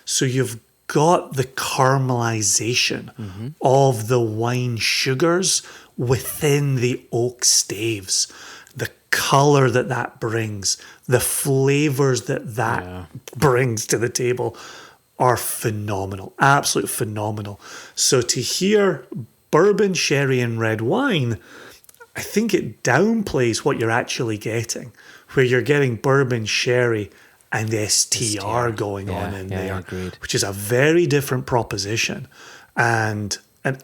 So you've got the caramelization of the wine sugars within the oak staves, the color that brings, the flavors that brings to the table are phenomenal, absolutely phenomenal. So to hear bourbon, sherry, and red wine I think it downplays what you're actually getting, where you're getting bourbon, sherry, and STR going on in there,
agreed.
which is a very different proposition. And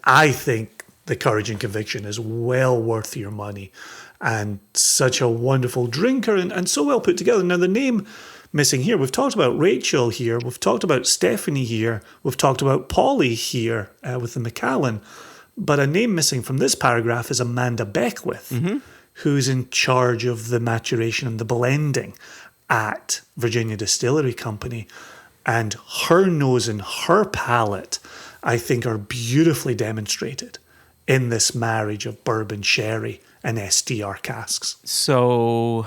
I think the Courage and Conviction is well worth your money, and such a wonderful drinker, and so well put together. Now, the name missing here, we've talked about Rachel here, we've talked about Stephanie here, we've talked about Polly here with the Macallan, but a name missing from this paragraph is Amanda Beckwith, who's in charge of the maturation and the blending at Virginia Distillery Company. And her nose and her palate, I think, are beautifully demonstrated in this marriage of bourbon, sherry, and STR casks.
So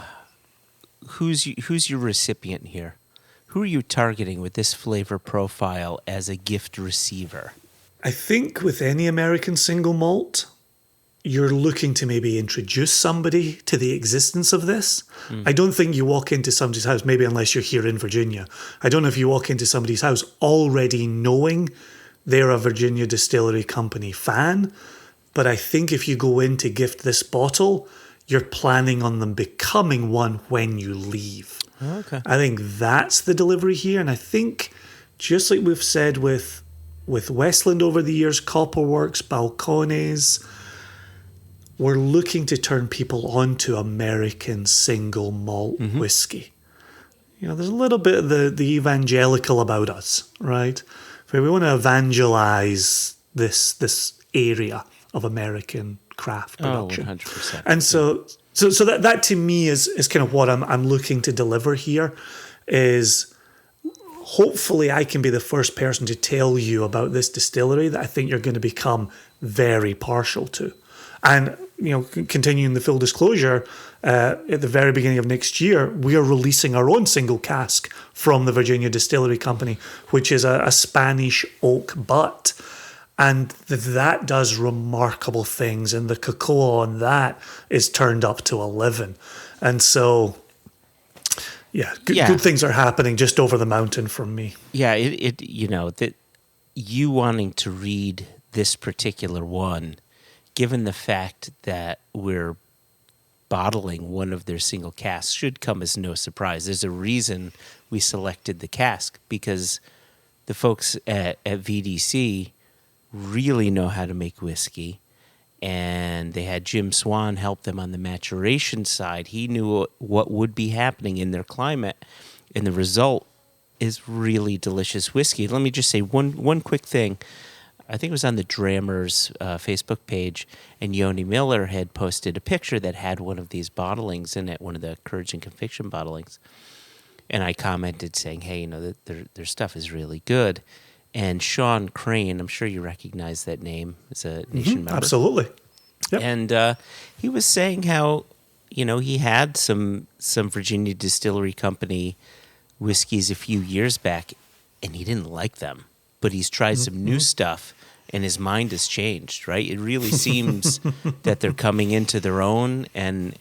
who's your recipient here? Who are you targeting with this flavor profile as a gift receiver?
I think with any American single malt, you're looking to maybe introduce somebody to the existence of this. I don't think you walk into somebody's house, maybe unless you're here in Virginia. I don't know if you walk into somebody's house already knowing they're a Virginia Distillery Company fan, but I think if you go in to gift this bottle, you're planning on them becoming one when you leave.
Okay.
I think that's the delivery here. And I think, just like we've said with Westland over the years, Copperworks, Balcones, we're looking to turn people onto American single malt whiskey. You know, there's a little bit of the evangelical about us, right? Where we want to evangelize this area of American craft production.
100%.
And so that to me is kind of what I'm looking to deliver here, is hopefully I can be the first person to tell you about this distillery that I think you're going to become very partial to. And, you know, continuing the full disclosure, at the very beginning of next year, we are releasing our own single cask from the Virginia Distillery Company, which is a Spanish oak butt. And that does remarkable things, and the cocoa on that is turned up to 11. And so, good things are happening just over the mountain from me.
Yeah, that you wanting to read this particular one, given the fact that we're bottling one of their single casks, should come as no surprise. There's a reason we selected the cask, because the folks at VDC really know how to make whiskey, and they had Jim Swan help them on the maturation side. He knew what would be happening in their climate, and the result is really delicious whiskey. Let me just say one quick thing. I think it was on the Drammers Facebook page, and Yoni Miller had posted a picture that had one of these bottlings in it, one of the Courage and Conviction bottlings. And I commented saying, hey, their stuff is really good. And Sean Crane, I'm sure you recognize that name as a Nation member.
Absolutely. Yep.
And he was saying how, he had some Virginia Distillery Company whiskeys a few years back, and he didn't like them. But he's tried some new stuff, and his mind has changed, right? It really seems that they're coming into their own, and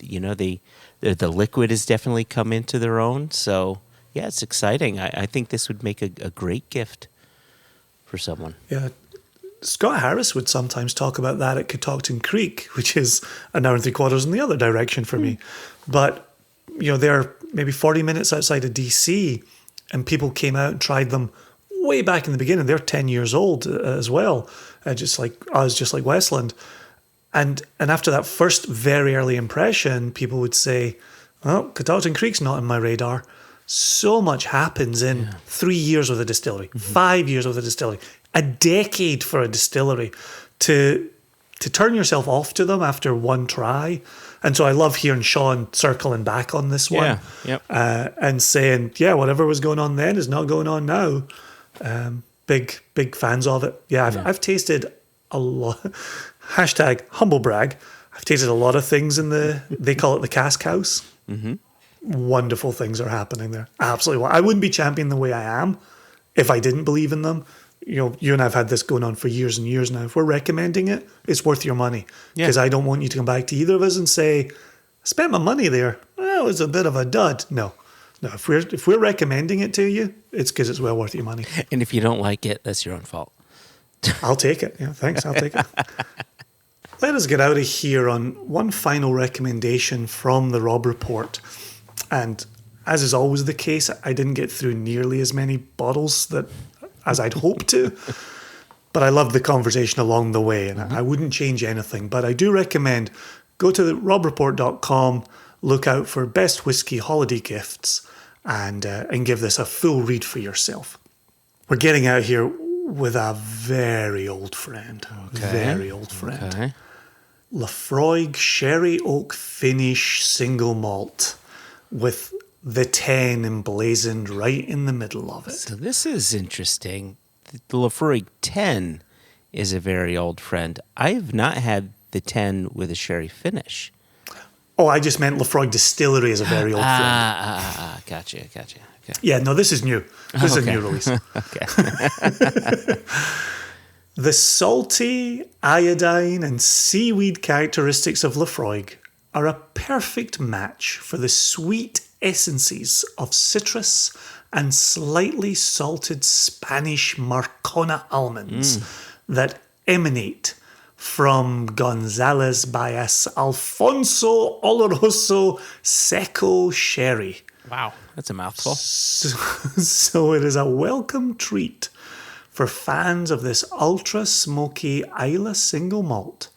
the liquid has definitely come into their own. So, yeah, it's exciting. I think this would make a great gift for someone.
Yeah. Scott Harris would sometimes talk about that at Catoctin Creek, which is an hour and 3/4 in the other direction for me. But, they're maybe 40 minutes outside of DC, and people came out and tried them way back in the beginning. They're 10 years old as well, just like us, just like Westland. And after that first very early impression, people would say, oh, Catoctin Creek's not on my radar. So much happens in 3 years with a distillery, 5 years with a distillery, a decade for a distillery to turn yourself off to them after one try. And so I love hearing Sean circling back on this one and saying, whatever was going on then is not going on now. Big fans of it. I've tasted a lot. Hashtag humble brag. I've tasted a lot of things they call it the Cask House. Wonderful things are happening there. Absolutely. I wouldn't be championing the way I am if I didn't believe in them. You and I have had this going on for years and years now. If we're recommending it, it's worth your money. Because I don't want you to come back to either of us and say, I spent my money there. Well, it was a bit of a dud. No, if we're recommending it to you, it's because it's well worth your money.
And if you don't like it, that's your own fault.
I'll take it. Yeah, thanks. I'll take it. let us get out of here on one final recommendation from the Robb Report. And as is always the case, I didn't get through nearly as many bottles as I'd hoped to. But I loved the conversation along the way, and I wouldn't change anything. But I do recommend go to ROBReport.com, look out for best whiskey holiday gifts, and give this a full read for yourself. We're getting out here with a very old friend. Okay. Very old friend. Okay. Laphroaig Sherry Oak Finish Single Malt with the 10 emblazoned right in the middle of it.
So this is interesting. The Laphroaig 10 is a very old friend. I have not had the 10 with a sherry finish.
Oh, I just meant Laphroaig Distillery is a very old friend.
Gotcha. Okay.
Yeah, no, this is new. This is a new release.
Okay.
The salty, iodine, and seaweed characteristics of Laphroaig are a perfect match for the sweet essences of citrus and slightly salted Spanish Marcona almonds that emanate from Gonzalez Baez Alfonso Oloroso Seco Sherry.
Wow, that's a mouthful.
So it is a welcome treat for fans of this ultra-smoky Islay single malt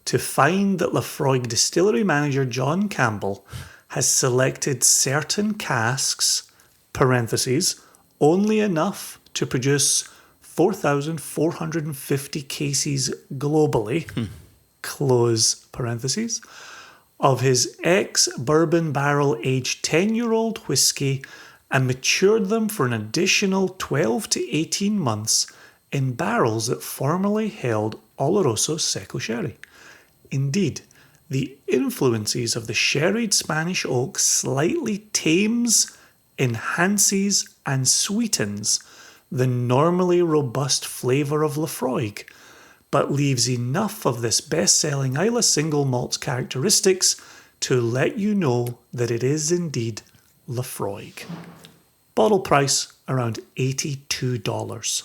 to find that Laphroaig distillery manager John Campbell has selected certain casks, parentheses, only enough to produce 4,450 cases globally, close parentheses, of his ex-bourbon barrel-aged 10-year-old whiskey and matured them for an additional 12 to 18 months in barrels that formerly held Oloroso Seco Sherry. Indeed, the influences of the sherried Spanish oak slightly tames, enhances, and sweetens the normally robust flavour of Laphroaig, but leaves enough of this best-selling Islay single malt's characteristics to let you know that it is indeed Laphroaig. Bottle price around $82.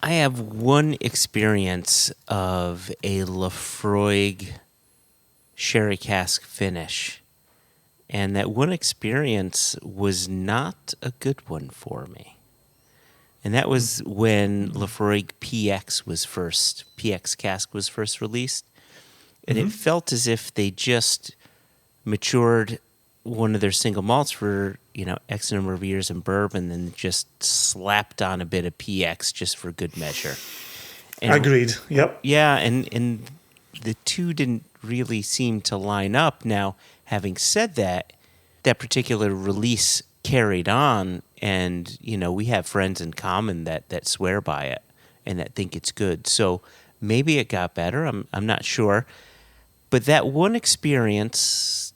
I have one experience of a Laphroaig sherry cask finish, and that one experience was not a good one for me. And that was when Laphroaig PX cask was first released, and it felt as if they just matured one of their single malts for, X number of years in bourbon and just slapped on a bit of PX just for good measure. And,
agreed. Yep.
Yeah, and the two didn't really seem to line up. Now, having said that, that particular release carried on, and, we have friends in common that swear by it and that think it's good. So maybe it got better. I'm not sure. But that one experience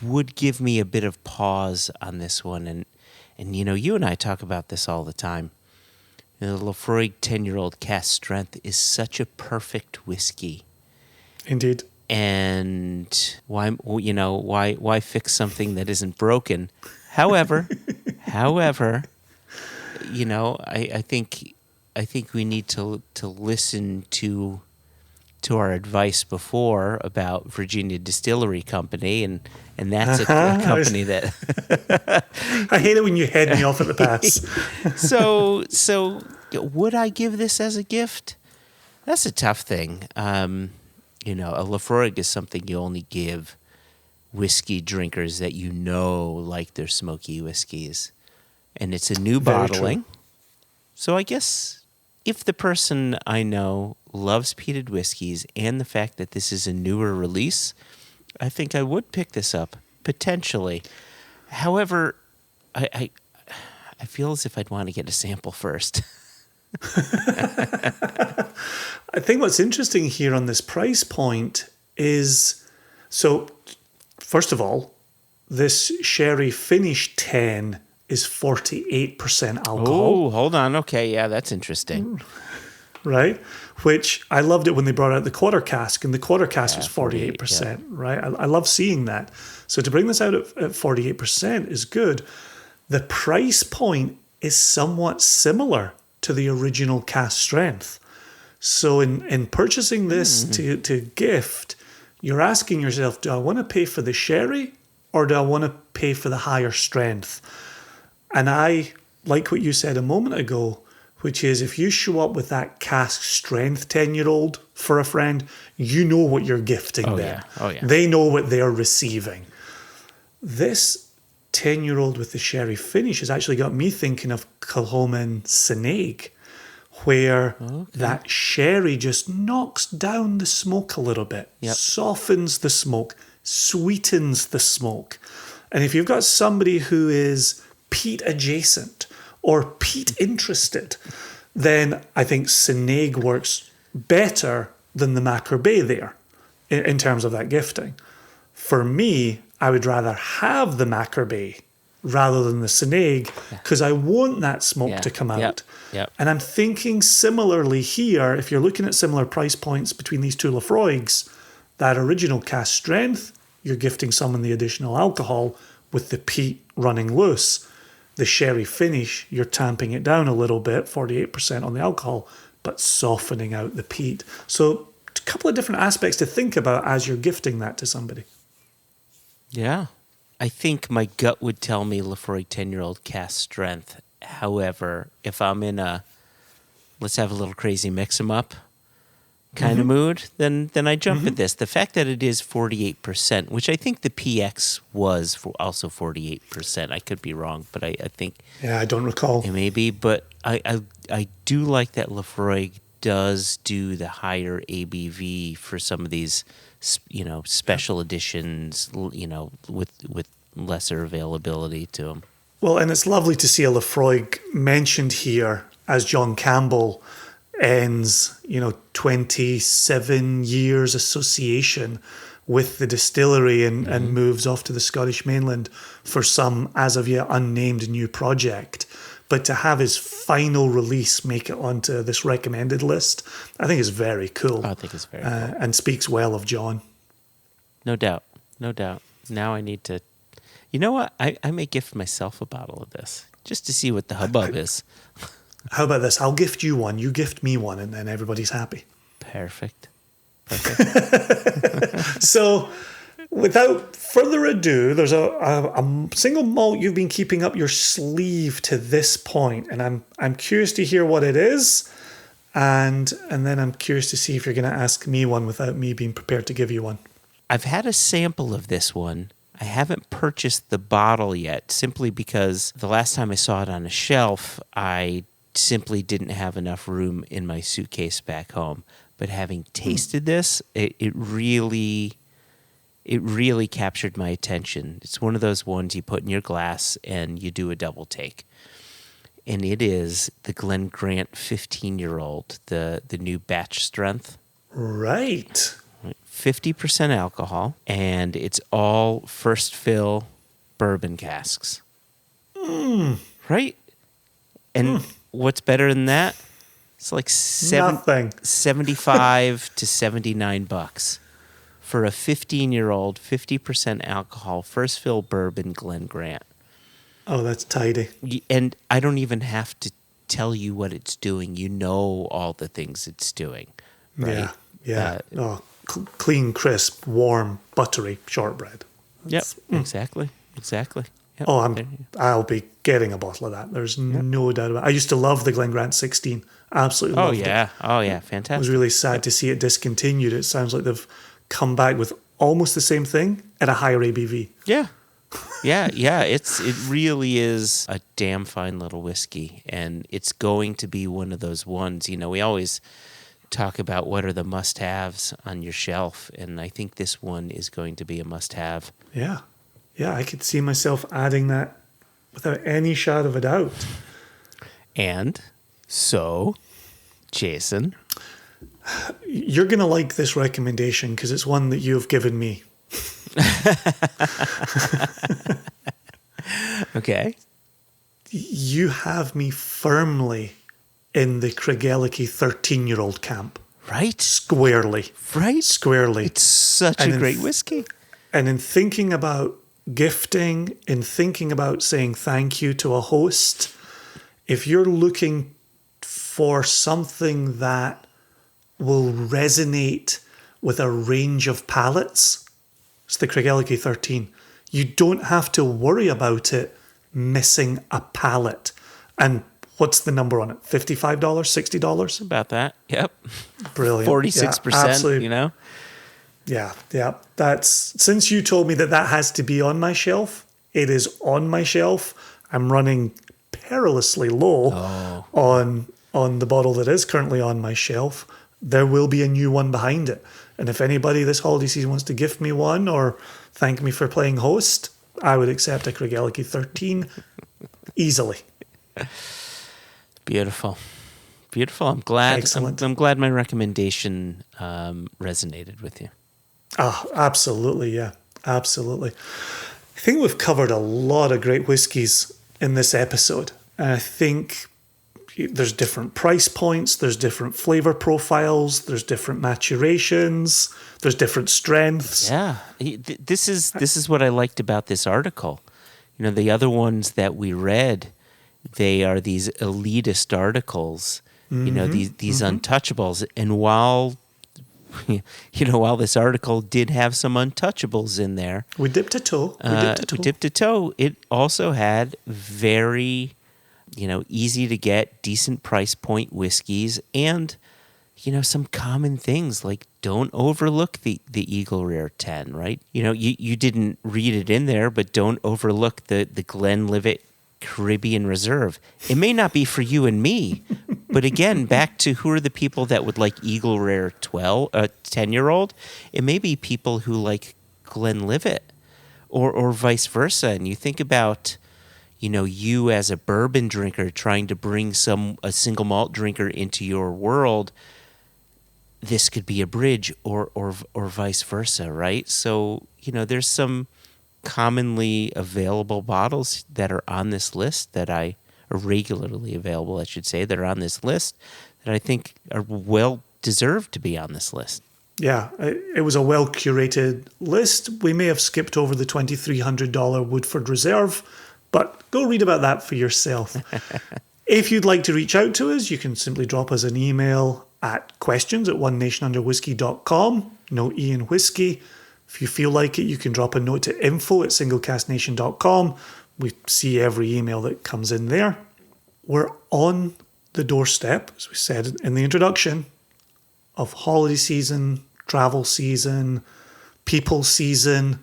would give me a bit of pause on this one. And you and I talk about this all the time. The Laphroaig 10-year-old cask strength is such a perfect whiskey.
Indeed.
And why fix something that isn't broken? However, I think we need to listen to our advice before about Virginia Distillery Company, and that's a company that
I hate it when you head me off at the pass.
So would I give this as a gift? That's a tough thing. A Laphroaig is something you only give whiskey drinkers that like their smoky whiskeys, and it's a new bottling. So I guess if the person I know loves peated whiskeys and the fact that this is a newer release, I think I would pick this up, potentially. However, I feel as if I'd want to get a sample first.
I think what's interesting here on this price point is, so first of all, this sherry finish 10 is 48% alcohol.
Oh, hold on. Okay, yeah, that's interesting.
Right? Which I loved it when they brought out the quarter cask, and the quarter cask was 48%, right? I love seeing that. So to bring this out at 48% is good. The price point is somewhat similar to the original cask strength. So in purchasing this to gift, you're asking yourself, do I want to pay for the sherry or do I want to pay for the higher strength? And I like what you said a moment ago, which is if you show up with that cask strength 10-year-old for a friend, you know what you're gifting them.
Yeah. Oh, yeah.
They know what they're receiving. This 10-year-old with the sherry finish has actually got me thinking of Kilchoman Sanaig, where that sherry just knocks down the smoke a little bit, softens the smoke, sweetens the smoke. And if you've got somebody who is peat adjacent or peat interested, then I think Sanaig works better than the Macro Bay there in terms of that gifting. For me, I would rather have the Macro Bay rather than the Sanaig because I want that smoke to come out. And I'm thinking similarly here, if you're looking at similar price points between these two Laphroaigs, that original cask strength, you're gifting someone the additional alcohol with the peat running loose. The sherry finish, you're tamping it down a little bit, 48% on the alcohol, but softening out the peat. So a couple of different aspects to think about as you're gifting that to somebody.
Yeah. I think my gut would tell me Laphroaig 10-year-old cask strength. However, if I'm in a let's have a little crazy mix 'em up kind of mood, then I jump at this. The fact that it is 48%, which I think the PX was also 48%. I could be wrong, but I think...
Yeah, I don't recall.
It may be, but I do like that Laphroaig does do the higher ABV for some of these, special editions, with lesser availability to them.
Well, and it's lovely to see a Laphroaig mentioned here as John Campbell ends, 27 years association with the distillery and moves off to the Scottish mainland for some as of yet unnamed new project. But to have his final release make it onto this recommended list, I think is very cool.
I think it's very cool.
And speaks well of John.
No doubt. Now I need to... You know what? I may gift myself a bottle of this just to see what the hubbub is.
How about this? I'll gift you one, you gift me one, and then everybody's happy.
Perfect.
So, without further ado, there's a single malt you've been keeping up your sleeve to this point, and I'm curious to hear what it is, and then I'm curious to see if you're going to ask me one without me being prepared to give you one.
I've had a sample of this one. I haven't purchased the bottle yet, simply because the last time I saw it on a shelf, I simply didn't have enough room in my suitcase back home. But having tasted this, it really captured my attention. It's one of those ones you put in your glass and you do a double take. And it is the Glen Grant 15-year-old, the new batch strength.
Right.
50% alcohol, and it's all first fill bourbon casks. Right? And what's better than that? It's like
Nothing.
75 to $79 for a 15-year-old, 50% alcohol, first fill bourbon Glen Grant.
Oh, that's tidy.
And I don't even have to tell you what it's doing. You know all the things it's doing. Right?
Yeah. Clean, crisp, warm, buttery shortbread.
Exactly. Yep.
Oh, I'll be getting a bottle of that. There's no doubt about it. I used to love the Glen Grant 16. Absolutely loved it.
Oh, yeah. Fantastic.
I was really sad to see it discontinued. It sounds like they've come back with almost the same thing at a higher ABV.
Yeah. It really is a damn fine little whiskey, and it's going to be one of those ones. We always talk about what are the must-haves on your shelf, and I think this one is going to be a must-have.
Yeah, I could see myself adding that without any shadow of a doubt.
And so, Jason,
you're going to like this recommendation because it's one that you've given me.
Okay.
You have me firmly in the Craigellachie 13-year-old camp.
Right?
Squarely.
Right?
Squarely.
It's such a great whiskey.
And in thinking about gifting, in thinking about saying thank you to a host, if you're looking for something that will resonate with a range of palates. It's the Craigellachie 13. You don't have to worry about it missing a palate. And what's the number on it? $55, $60?
About that. Yep.
Brilliant.
46%,
absolutely.
you know?
Yeah. That's, since you told me that has to be on my shelf, it is on my shelf. I'm running perilously low on the bottle that is currently on my shelf. There will be a new one behind it. And if anybody this holiday season wants to gift me one or thank me for playing host, I would accept a Craigellachie 13 easily.
Beautiful. I'm glad.
Excellent.
I'm glad my recommendation resonated with you.
Absolutely, yeah. Absolutely. I think we've covered a lot of great whiskies in this episode. And I think there's different price points, there's different flavor profiles, there's different maturations, there's different strengths.
Yeah. This is what I liked about this article. You know, the other ones that we read, they are these elitist articles, you know, these untouchables. And while this article did have some untouchables in there,
We dipped a toe.
it also had very, easy to get, decent price point whiskeys and, some common things like don't overlook the Eagle Rare 10, right? You didn't read it in there, but don't overlook the Glenlivet Caribbean Reserve. It may not be for you and me, but again, back to who are the people that would like Eagle Rare 10-year-old? It may be people who like Glenlivet or vice versa. And you think about, you as a bourbon drinker trying to bring a single malt drinker into your world. This could be a bridge or vice versa, right? So, there's some commonly available bottles that are on this list or regularly available, I should say, that are on this list that I think are well deserved to be on this list. Yeah,
it was a well-curated list. We may have skipped over the $2,300 Woodford Reserve, but go read about that for yourself. If you'd like to reach out to us, you can simply drop us an email at questions@onenationunderwhiskey.com. No E in whiskey. If you feel like it, you can drop a note to info@singlecasknation.com. We see every email that comes in there. We're on the doorstep, as we said in the introduction, of holiday season, travel season, people season,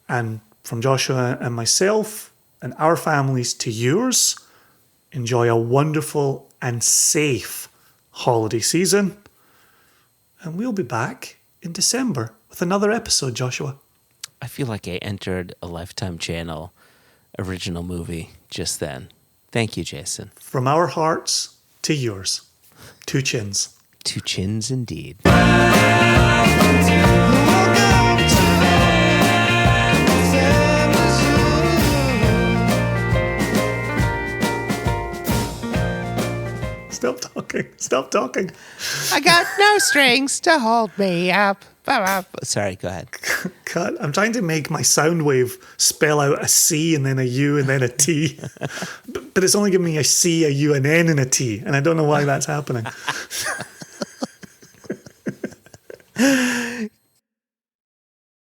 and from Joshua and myself and our families to yours, enjoy a wonderful and safe holiday season. And we'll be back in December with another episode, Joshua.
I feel like I entered a Lifetime Channel original movie just then. Thank you, Jason.
From our hearts to yours. Two chins.
Two chins indeed. Stop talking.
I got no strings to hold me up.
Sorry, go ahead.
Cut. I'm trying to make my sound wave spell out a C and then a U and then a T. But it's only giving me a C, a U, an N, and a T. And I don't know why that's happening.